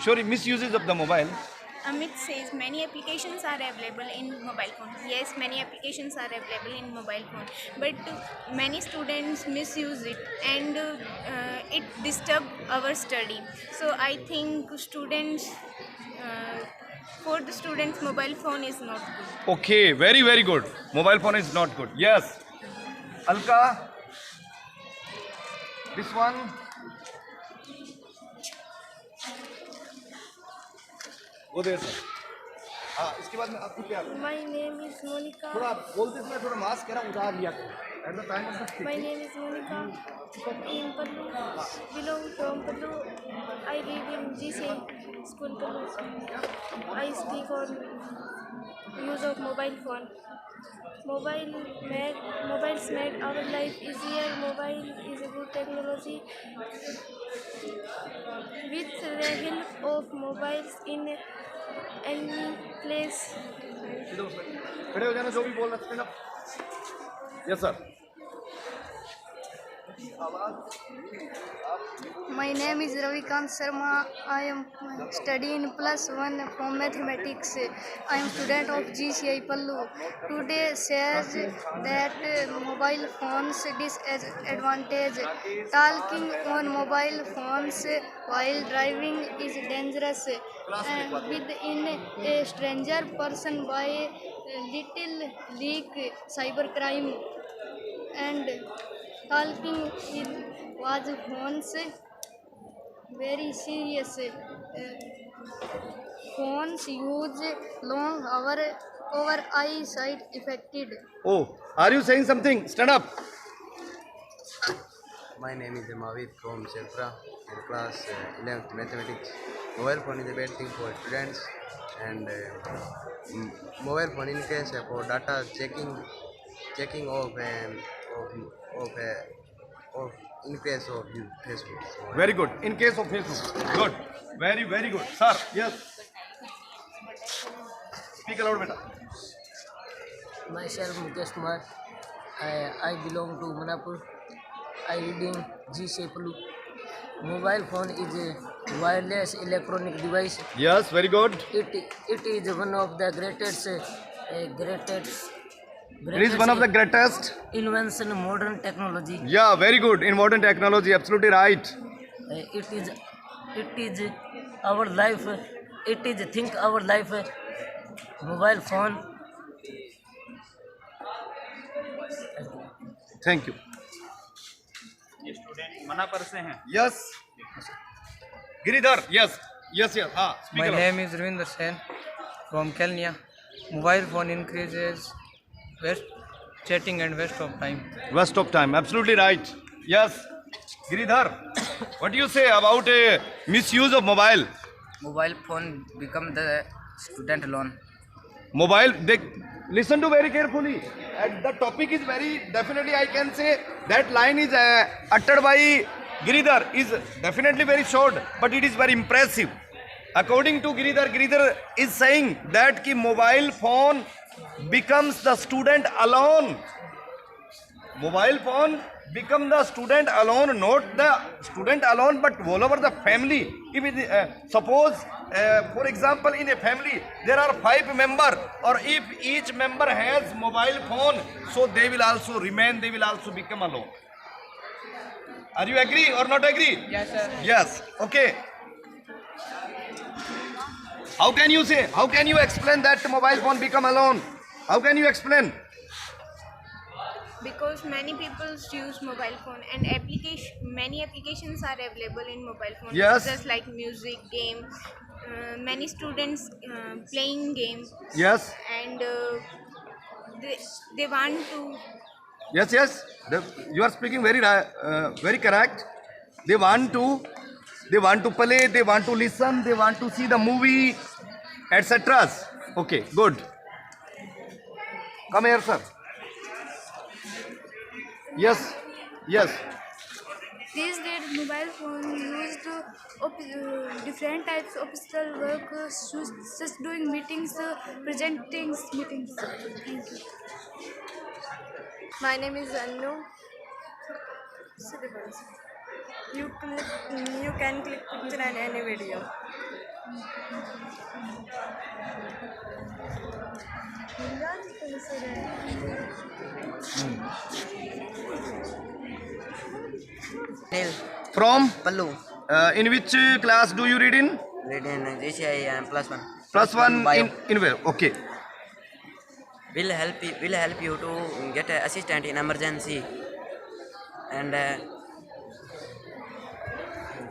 Sorry, misuses of the mobile. Amit says many applications are available in mobile phone. Yes, many applications are available in mobile phone, but many students misuse it, and it disturb our study. So I think for the students, mobile phone is not good. Okay, very, very good. Mobile phone is not good. Yes. Alka, this one. वो देर sir हाँ इसके बाद में आपको क्या My name is Monica. थोड़ा बोलते समय थोड़ा मास्क कह रहा उतार लिया at the time of the My name is Monica. In Pallu, belong from Pallu. I live in GC school Pallu. I speak on use of mobile phone. Mobiles made our life easier. Mobile is a good technology. With the help of mobiles in any place. खड़े हो जाना जो भी बोल रहे हैं yes sir My name is Ravikant Sharma. I am studying +1 from mathematics. I am student of GCI Pallu. Today says that mobile phones disadvantage. Talking on mobile phones while driving is dangerous. Within a stranger person by little leak cybercrime and talking was phones very serious. Phones use long hour over eyesight affected. oh are you saying something stand up My name is Mavid from Sheltra in class 11th mathematics. Mobile phone is a bad thing for students, and mobile phone in case for data checking of in case of Facebook. So, very good in case of Facebook good very very good sir yes speak aloud beta Myself Mukesh Kumar. I belong to Manapur. I reading GC Pallu. Mobile phone is a wireless electronic device. yes very good It is one of the greatest it is one of the greatest invention in modern technology. yeah very good in modern technology absolutely right It is our life. It is think our life. Mobile phone. thank you ये student मनापर से हैं। yes Giridhar yes yes yes हाँ speak My aloud. name is Ravinder Sen from Kelnia. Mobile phone increases waste chatting and waste of time. waste of time absolutely right yes Giridhar what do you say about a misuse of mobile Mobile phone become the student alone. mobile they listen to very carefully and the topic is very definitely I can say that line is uttered by Giridhar is definitely very short but it is very impressive according to Giridhar is saying that ki mobile phone becomes the student alone. Mobile phone become the student alone, not the student alone, but all over the family. If it, suppose, for example, in a family there are 5 members, or if each member has mobile phone, so they will also remain. They will also become alone. Are you agree or not agree? Yes, sir. Yes. Okay. How can you say? How can you explain that mobile phone become alone? How can you explain? Because many people use mobile phone, and many applications are available in mobile phone. Yes. Just like music, game. Many students playing games, Yes. and they want to. Yes, yes. You are speaking very correct. They want to play. They want to listen. They want to see the movie, etc. Okay, good. Come here, sir. Yes, yes. These days, mobile phone used different types of official work, such doing meetings, presenting meetings. Thank you. My name is Anu. You can click picture and any video. Neil From? Pallu. In which class do you read in? Read in GCI and plus one. Plus one bio. in where? Okay. Will help you to get an assistant in emergency and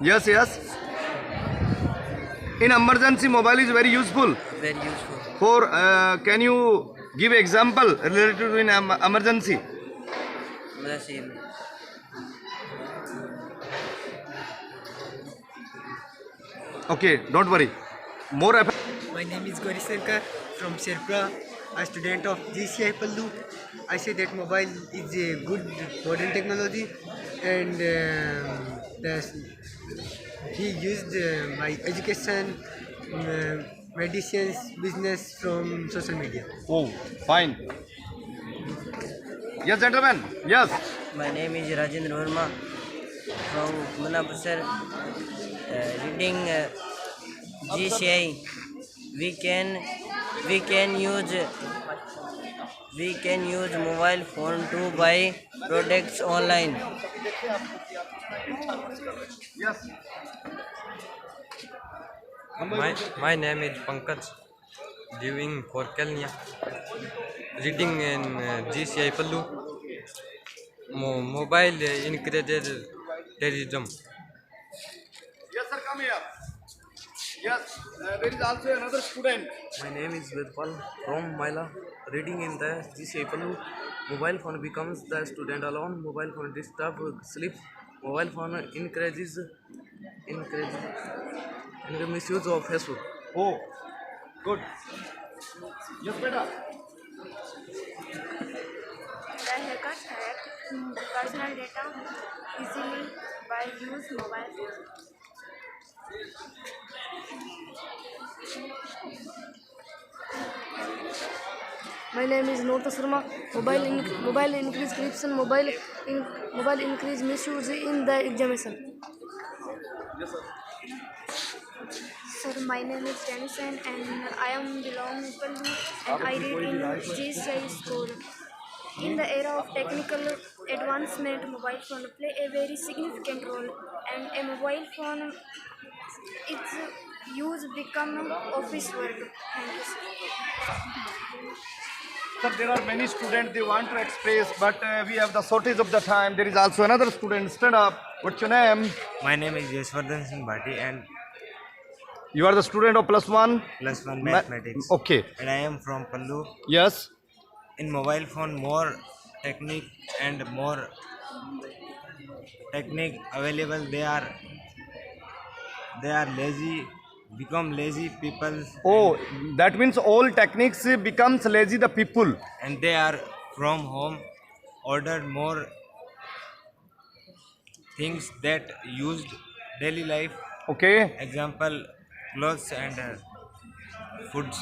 Yes, yes. In emergency, mobile is very useful. very useful. For can you give example related to in emergency? Emergency. Okay, don't worry. More. My name is Gauri Sarkar from Sherpra, a student of GCI Pallu. I say that mobile is a good modern technology and he used my education, medicines, business from social media. Oh, fine. Yes, gentlemen. Yes. My name is Rajendra Verma from Manapur sir. Reading GCI, we can use mobile phone to buy products online. Yes. My name is Pankaj, living for Kelnia, reading in GCI Pallu. Mobile encourages terrorism. Yes, sir. Come here. Yes. There is also another student. My name is Vedpal from Maila. Reading in the GCI Pallu. Mobile phone becomes the student alone. Mobile phone disturb sleep. Mobile phone encourages misuse of Facebook. Oh, good. Yes, beta. The hackers hack personal data easily by use mobile phones. My name is Norta Sharma. Mobile increase corruption. Mobile increase misuse in the examination. Sir, my name is Denison and I am belong Pallu and I read in GCI school. In the era of technical advancement, mobile phone play a very significant role, and a mobile phone its use become office work. Thank you, sir. Sir, there are many students they want to express, but we have the shortage of the time. There is also another student. Stand up. What's your name? My name is Yashwardhan Singh Bhati and You are the student of plus one? plus one mathematics. Okay. And I am from Pallu. Yes. In mobile phone, more technique and more technique available. They are lazy, become lazy people. Oh, that means all techniques becomes lazy the people. And they are from home ordered more things that used daily life. Okay. Example, clothes and foods.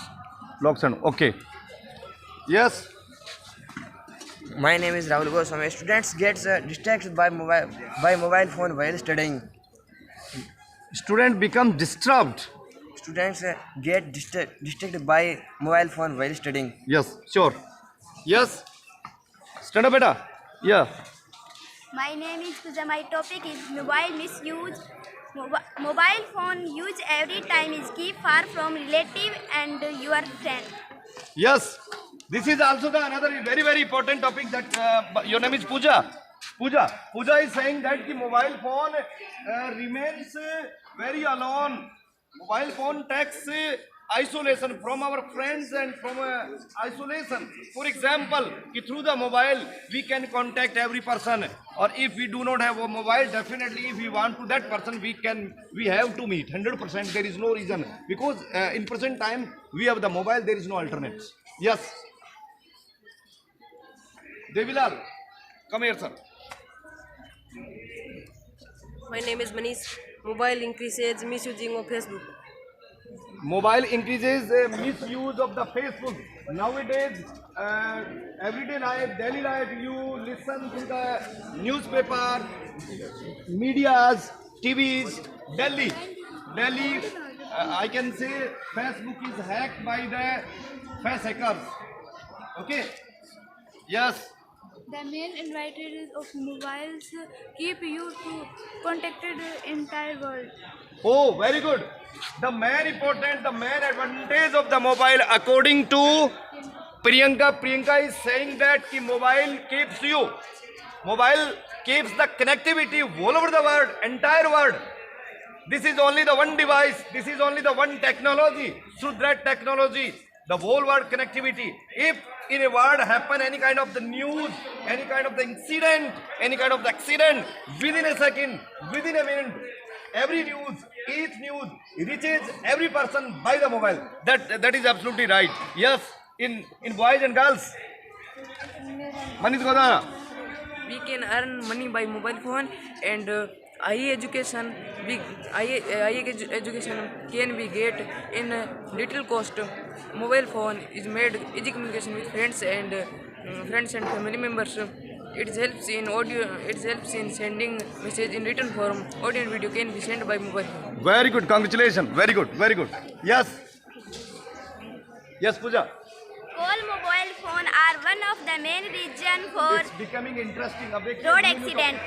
Locks and okay. Yes. My name is Rahul Goswami. Students get distracted by mobile phone while studying. Student become disturbed. Students get distracted by mobile phone while studying. Yes, sure. Yes. Stand up, beta. Yeah. My name is Pooja. My topic is mobile misuse. Mobile phone use every time is keep far from relative and your friend. Yes. This is also the another very very important topic that your name is Pooja. Pooja is saying that the mobile phone remains very alone. Mobile phone takes isolation from our friends and from isolation. For example, through the mobile we can contact every person, or if we do not have a mobile, definitely if we want to that person we have to meet 100%. There is no reason, because in present time we have the mobile, there is no alternate. Yes. Devilal, come here, sir. My name is Manish. Mobile increases misusing of Facebook. Mobile increases misuse of the Facebook. Nowadays, everyday life, daily life, you listen to the newspaper, medias, TVs, Delhi, I can say Facebook is hacked by the face hackers. Okay. Yes. The main advantages of mobiles keep you to contacted entire world. Oh, very good. The main advantage of the mobile, according to Priyanka is saying that ki mobile keeps the connectivity all over the world, entire world. This is only the one device. This is only the one technology. Through that technology, the whole world connectivity. If in a world happen any kind of the news, any kind of the incident, any kind of the accident, within a second, within a minute, every news, each news reaches every person by the mobile. That is absolutely right. Yes, in boys and girls. Manish Godara. We can earn money by mobile phone, and high education can be get in little cost. Mobile phone is made easy communication with friends and family members. It helps in audio. It helps in sending message in written form. Audio and video can be sent by mobile phone. Very good. Congratulations. Very good. Very good. Yes. Yes, Pooja. All mobile phones are one of the main reasons for It's becoming interesting. road accident.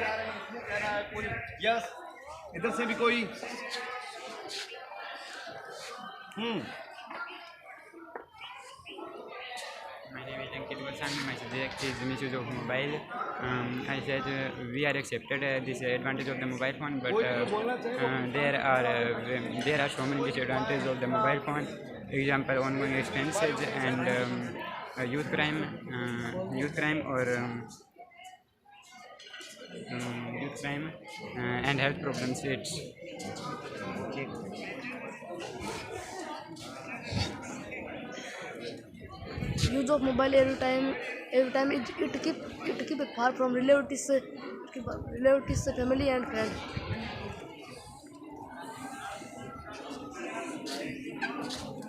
Yes. इधर से भी कोई My name is Ankit Vasani. My subject is misuse of mobile. I said we are accepted this advantage of the mobile phone, but there are so many disadvantages of the mobile phone. Example, ongoing expenses and youth crime and health problems. Use of mobile every time it keep far from relatives, family and friends.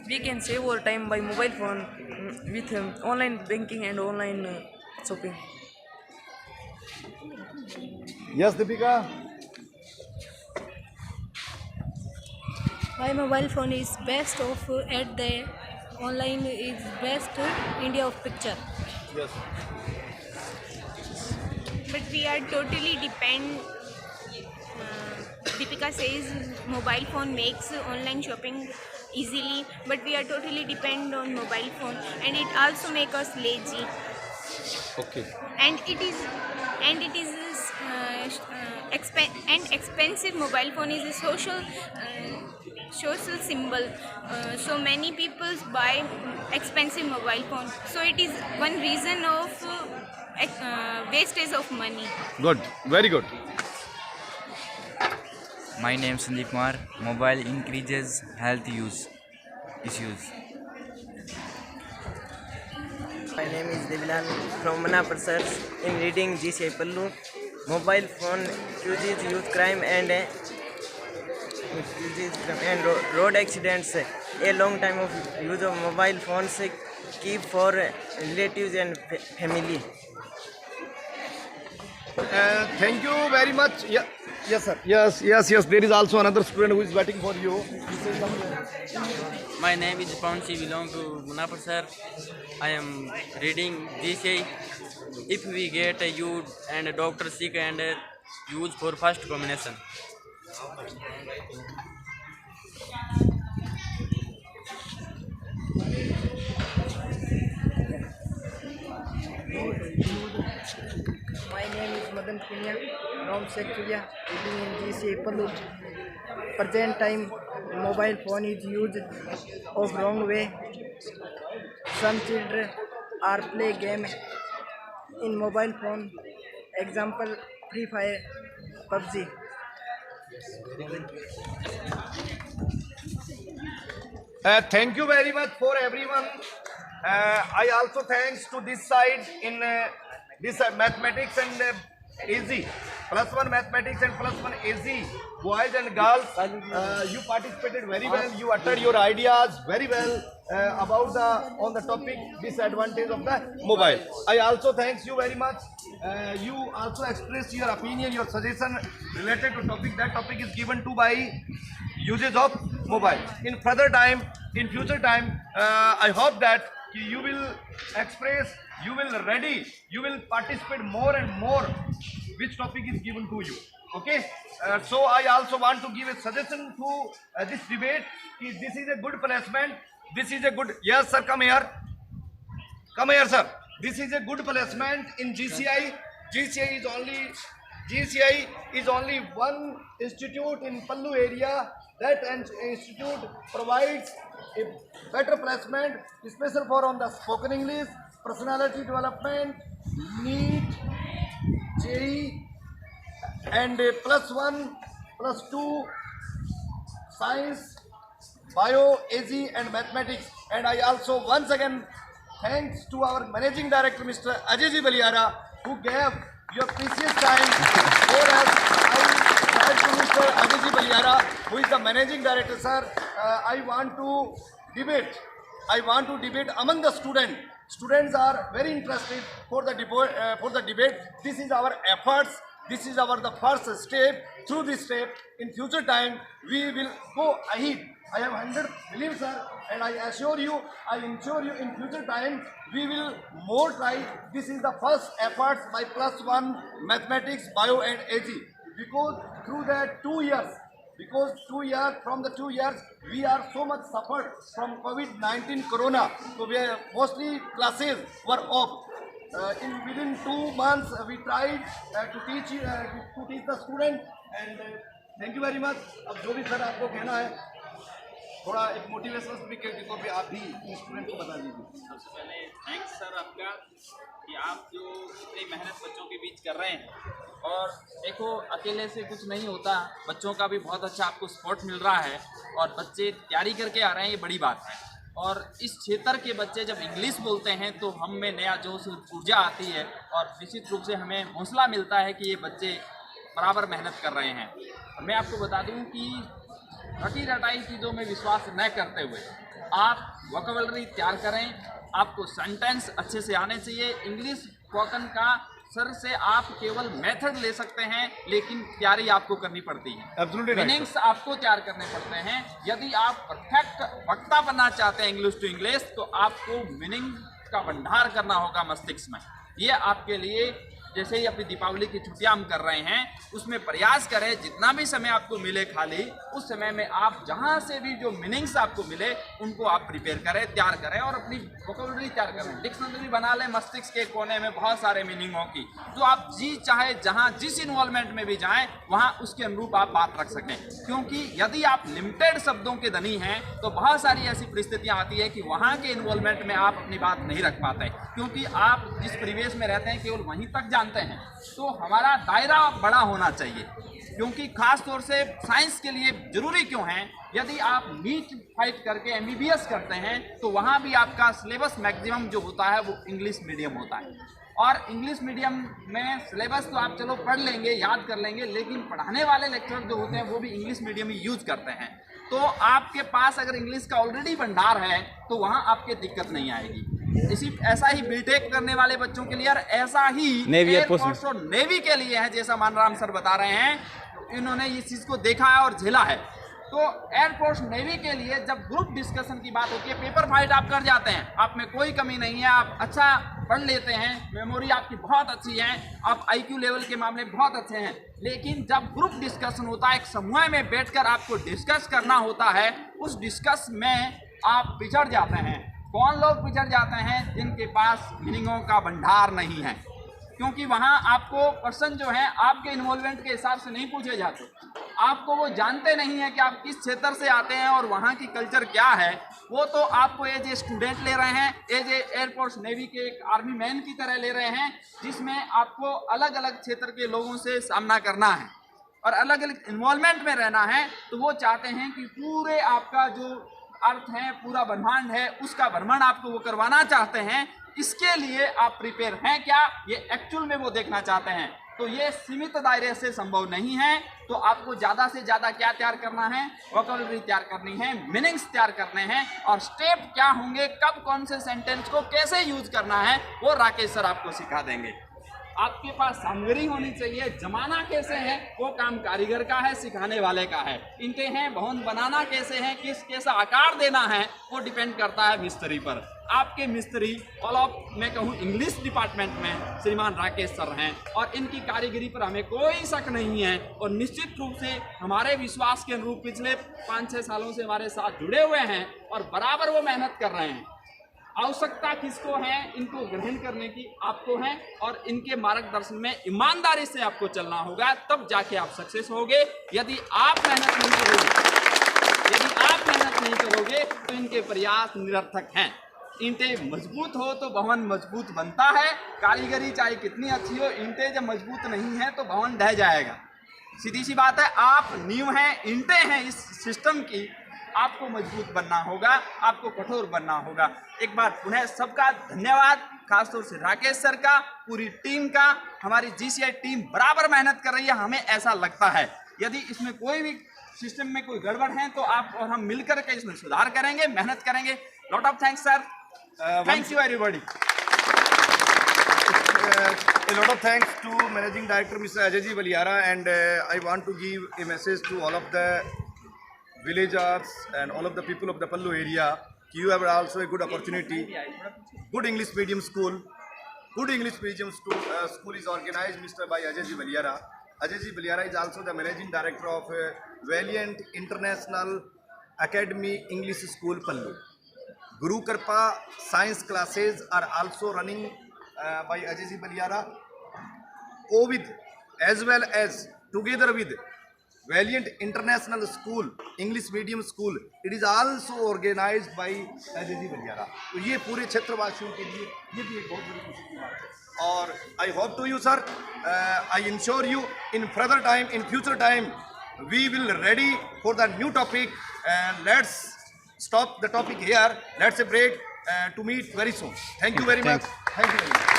We can save our time by mobile phone with online banking and online shopping. Yes, Deepika. My mobile phone is best of at the online is best India of picture. Yes. But we are totally Deepika says mobile phone makes online shopping easily, but we are totally depend on mobile phone, and it also make us lazy. Okay. And it is expensive. Mobile phone is a social symbol. So many people buy expensive mobile phone. So it is one reason of wastage of money. Good. Very good. My name is Sandeep Kumar. Mobile increases health issues. My name is Devilan from Manapur Search. In reading GCI Pallu, mobile phone causes youth crime and road accidents. A long time of use of mobile phones keep for relatives and family. Thank you very much. Yeah. Yes, sir. Yes. There is also another student who is waiting for you. My name is Pawnsi, belong to Munapur sir. I am reading GCI. If we get a youth and a doctor sick and use for first combination. My name is Madan Punya from Secretariat, reading in GCI Pallu. Present time, mobile phone is used of wrong way. Some children are play game in mobile phone. Example, Free Fire, PUBG. Thank you very much for everyone. I also thanks to this side in this mathematics and easy +1 mathematics and +1 easy boys and girls. You participated very well. You uttered your ideas very well about on the topic disadvantage of the mobile. I also thanks you very much. You also expressed your opinion, your suggestion related to topic. That topic is given to by uses of mobile. In further time, in future time, I hope that you will express, you will ready, you will participate more and more which topic is given to you. Okay, so I also want to give a suggestion to this debate. This is a good placement. This is a good, yes sir, come here sir. This is a good placement in GCI. GCI is only one institute in Pallu area. That institute provides a better placement, especially for on the spoken English, personality development, NEET, JEE, and +1, +2, science, bio, AG, and mathematics. And I also once again thanks to our managing director Mr. Ajay Ji Baliara, who gave your precious time for us. I thank to Mr. Ajay Ji Baliara, who is the managing director. Sir, I want to debate among the students. Students are very interested for the debate. This is our efforts. This is the first step. Through this step, in future time, we will go ahead. I have 100 belief, sir, and I ensure you, in future time, we will more try. This is the first efforts by +1 mathematics, bio, and AG. Because through that 2 years, from the 2 years, we are so much suffered from COVID-19 Corona. So we are mostly classes were off. Within 2 months, we tried to teach the student, and thank you very much. अब जो भी sir आपको कहना है, थोड़ा एक motivation speaker के तौर पे आप भी स्टूडेंट को बता दीजिए। सबसे पहले थैंक्स सर आपका कि आप जो इतनी मेहनत बच्चों के बीच कर रहे हैं। और देखो, अकेले से कुछ नहीं होता, बच्चों का भी बहुत अच्छा आपको सपोर्ट मिल रहा है और बच्चे तैयारी करके आ रहे हैं, ये बड़ी बात है। और इस क्षेत्र के बच्चे जब इंग्लिश बोलते हैं तो हम में नया जोश ऊर्जा आती है और निश्चित रूप से हमें हौसला मिलता है कि ये बच्चे बराबर मेहनत कर रहे हैं। और मैं आपको बता दूं कि रटी रटाई चीज़ों में विश्वास न करते हुए आप वोकैबुलरी तैयार करें। आपको सेंटेंस अच्छे से आने चाहिए। इंग्लिश स्पोकन का सर से आप केवल मेथड ले सकते हैं, लेकिन तैयारी आपको करनी पड़ती है। मीनिंग्स आपको तैयार करने पड़ते हैं। यदि आप परफेक्ट वक्ता बनना चाहते हैं इंग्लिश टू इंग्लिश, तो आपको मीनिंग का भंडार करना होगा मस्तिष्क में। ये आपके लिए, जैसे ही अपनी दीपावली की छुट्टियां हम कर रहे हैं, उसमें प्रयास करें जितना भी समय आपको मिले खाली, उस समय में आप जहां से भी जो मीनिंग्स आपको मिले उनको आप प्रिपेयर करें, तैयार करें और अपनी वोकैबुलरी तैयार करें। डिक्शनरी बना लें मस्तिष्क के कोने में बहुत सारे मीनिंगों की, जो आप चाहे जहां जिस इन्वॉल्वमेंट में भी जाएं वहां उसके अनुरूप आप बात रख सकें। क्योंकि यदि आप लिमिटेड शब्दों के धनी हैं तो बहुत सारी ऐसी परिस्थितियां आती है कि वहां के इन्वॉल्वमेंट में आप अपनी बात नहीं रख पाते, क्योंकि आप जिस परिवेश में रहते हैं केवल वहीं तक जानते हैं। तो हमारा दायरा बड़ा होना चाहिए, क्योंकि खास तौर से साइंस के लिए जरूरी क्यों है, यदि आप नीट फाइट करके MBBS करते हैं तो वहाँ भी आपका सिलेबस मैक्सिमम जो होता है वो इंग्लिश मीडियम होता है। और इंग्लिश मीडियम में सिलेबस तो आप चलो पढ़ लेंगे, याद कर लेंगे, लेकिन पढ़ाने वाले लेक्चरर जो होते हैं वो भी इंग्लिश मीडियम ही यूज करते हैं। तो आपके पास अगर इंग्लिश का ऑलरेडी भंडार है तो वहाँ आपके दिक्कत नहीं आएगी। ऐसा ही बीटेक करने वाले बच्चों के लिए और ऐसा ही एयरफोर्स और नेवी के लिए है, जैसा मानराम सर बता रहे हैं, इन्होंने इस चीज़ को देखा है और झेला है। तो एयरफोर्स नेवी के लिए जब ग्रुप डिस्कशन की बात होती है, पेपर फाइट आप कर जाते हैं, आप में कोई कमी नहीं है, आप अच्छा पढ़ लेते हैं, मेमोरी आपकी बहुत अच्छी है, आप IQ लेवल के मामले में बहुत अच्छे हैं, लेकिन जब ग्रुप डिस्कशन होता है, एक समूह में बैठकर आपको डिस्कस करना होता है, उस डिस्कस में आप पिछड़ जाते हैं। कौन लोग पिछड़ जाते हैं? जिनके पास मीनिंगों का भंडार नहीं है, क्योंकि वहाँ आपको क्वेश्चन जो है आपके इन्वॉल्वमेंट के हिसाब से नहीं पूछे जाते, आपको वो जानते नहीं है कि आप किस क्षेत्र से आते हैं और वहाँ की कल्चर क्या है। वो तो आपको एज ए स्टूडेंट ले रहे हैं, एज ए एयरफोर्स नेवी के एक आर्मी मैन की तरह ले रहे हैं, जिसमें आपको अलग अलग क्षेत्र के लोगों से सामना करना है और अलग अलग इन्वॉल्वमेंट में रहना है। तो वो चाहते हैं कि पूरे आपका जो अर्थ है, पूरा ब्रह्मांड है, उसका भ्रमण आपको वो करवाना चाहते हैं। इसके लिए आप प्रिपेयर हैं क्या, ये एक्चुअल में वो देखना चाहते हैं। तो ये सीमित दायरे से संभव नहीं है। तो आपको ज़्यादा से ज़्यादा क्या तैयार करना है? वोकैबुलरी तैयार करनी है, मीनिंग्स तैयार करने हैं, और स्टेप क्या होंगे, कब कौन से सेंटेंस को कैसे यूज करना है, वो राकेश सर आपको सिखा देंगे। आपके पास सामग्री होनी चाहिए। जमाना कैसे है वो काम कारीगर का है, सिखाने वाले का है। ईंटें हैं, भवन बनाना कैसे है, किस कैसा आकार देना है वो डिपेंड करता है मिस्त्री पर। आपके मिस्त्री ऑल ऑफ मैं कहूँ इंग्लिश डिपार्टमेंट में श्रीमान राकेश सर हैं और इनकी कारीगरी पर हमें कोई शक नहीं है। और निश्चित रूप से हमारे विश्वास के अनुरूप पिछले 5-6 सालों से हमारे साथ जुड़े हुए हैं और बराबर वो मेहनत कर रहे हैं। आवश्यकता किसको है, इनको ग्रहण करने की आपको है और इनके मार्गदर्शन में ईमानदारी से आपको चलना होगा, तब जाके आप सक्सेस होगे। यदि आप मेहनत नहीं करोगे तो इनके प्रयास निरर्थक हैं। ईंटें मजबूत हो तो भवन मजबूत बनता है। कारीगरी चाहे कितनी अच्छी हो, ईंटें जब मजबूत नहीं है तो भवन ढह जाएगा। सीधी सी बात है, आप नींव हैं, ईंटें हैं इस सिस्टम की। आपको मजबूत बनना होगा, आपको कठोर बनना होगा। एक बार पुनः सबका धन्यवाद, खासतौर से राकेश सर का, पूरी टीम का। हमारी GCI टीम बराबर मेहनत कर रही है, हमें ऐसा लगता है। यदि इसमें कोई भी सिस्टम में कोई गड़बड़ है तो आप और हम मिलकर के इसमें सुधार करेंगे, मेहनत करेंगे। Lot of thanks sir, thanks you everybody. A lot of thanks to Managing Director Mr. Ajay Valliara, and I want to give a message to all of the villagers and all of the people of the Pallu area. You have also a good opportunity. Good English medium school. Good English medium school is organized Mr. by Ajay Valliara. Ajay Valliara is also the Managing Director of Valiant International Academy English School Pallu. Guru Kripa science classes are also running by Ajay Valliara. OVID as well as together with Valiant International School English Medium School, it is also organized by Ajay Valliara. तो ये पूरे क्षेत्रवासियों के लिए ये भी एक बहुत बड़ी खुशी की बात है। और I hope to you sir, I ensure you in further time, in future time, we will ready for the new topic, and let's stop the topic here. Let's a break to meet very soon. Thank you very much. Thank you very much.